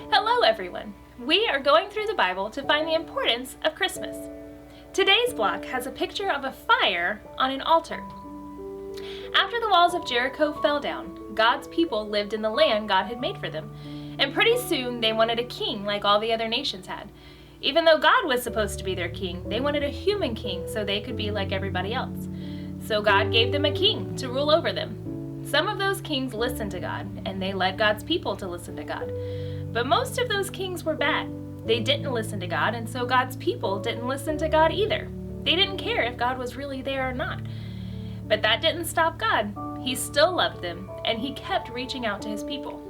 Hello everyone! We are going through the Bible to find the importance of Christmas. Today's block has a picture of a fire on an altar. After the walls of Jericho fell down, God's people lived in the land God had made for them, and pretty soon they wanted a king like all the other nations had. Even though God was supposed to be their king, they wanted a human king so they could be like everybody else. So God gave them a king to rule over them. Some of those kings listened to God, and they led God's people to listen to God. But most of those kings were bad. They didn't listen to God, and so God's people didn't listen to God either. They didn't care if God was really there or not. But that didn't stop God. He still loved them, and he kept reaching out to his people.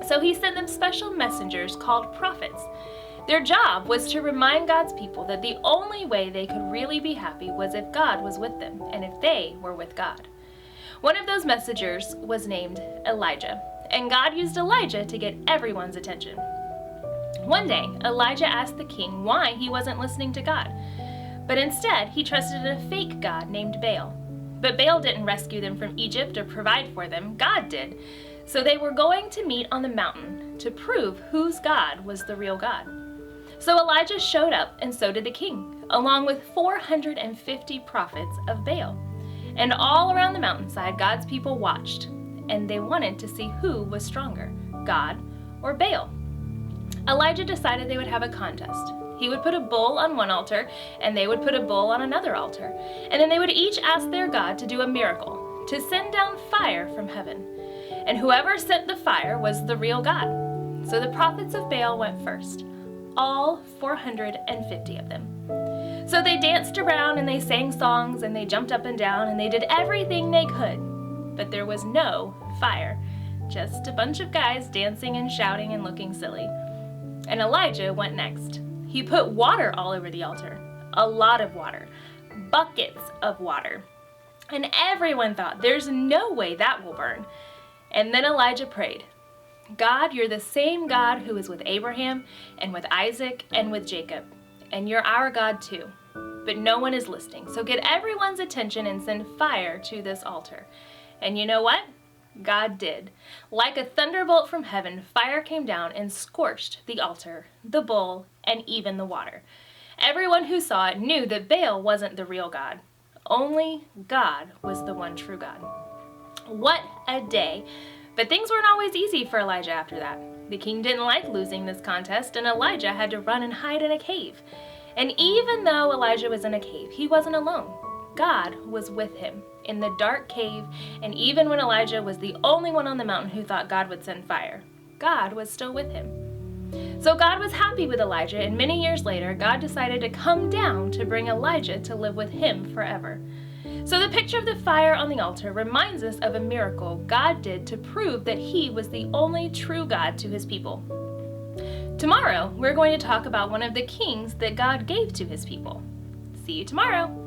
So he sent them special messengers called prophets. Their job was to remind God's people that the only way they could really be happy was if God was with them, and if they were with God. One of those messengers was named Elijah, and God used Elijah to get everyone's attention. One day, Elijah asked the king why he wasn't listening to God, but instead he trusted a fake god named Baal. But Baal didn't rescue them from Egypt or provide for them, God did. So they were going to meet on the mountain to prove whose God was the real God. So Elijah showed up, and so did the king, along with 450 prophets of Baal. And all around the mountainside, God's people watched, and they wanted to see who was stronger, God or Baal. Elijah decided they would have a contest. He would put a bull on one altar, and they would put a bull on another altar. And then they would each ask their God to do a miracle, to send down fire from heaven. And whoever sent the fire was the real God. So the prophets of Baal went first, all 450 of them. So they danced around and they sang songs and they jumped up and down and they did everything they could. But there was no fire, just a bunch of guys dancing and shouting and looking silly. And Elijah went next. He put water all over the altar, a lot of water, buckets of water. And everyone thought, there's no way that will burn. And then Elijah prayed, God, you're the same God who is with Abraham and with Isaac and with Jacob. And you're our God too. But no one is listening. So get everyone's attention and send fire to this altar. And you know what? God did. Like a thunderbolt from heaven, fire came down and scorched the altar, the bull, and even the water. Everyone who saw it knew that Baal wasn't the real God. Only God was the one true God. What a day! But things weren't always easy for Elijah after that. The king didn't like losing this contest, and Elijah had to run and hide in a cave. And even though Elijah was in a cave, he wasn't alone. God was with him in the dark cave, and even when Elijah was the only one on the mountain who thought God would send fire, God was still with him. So God was happy with Elijah, and many years later, God decided to come down to bring Elijah to live with him forever. So the picture of the fire on the altar reminds us of a miracle God did to prove that he was the only true God to his people. Tomorrow, we're going to talk about one of the kings that God gave to his people. See you tomorrow.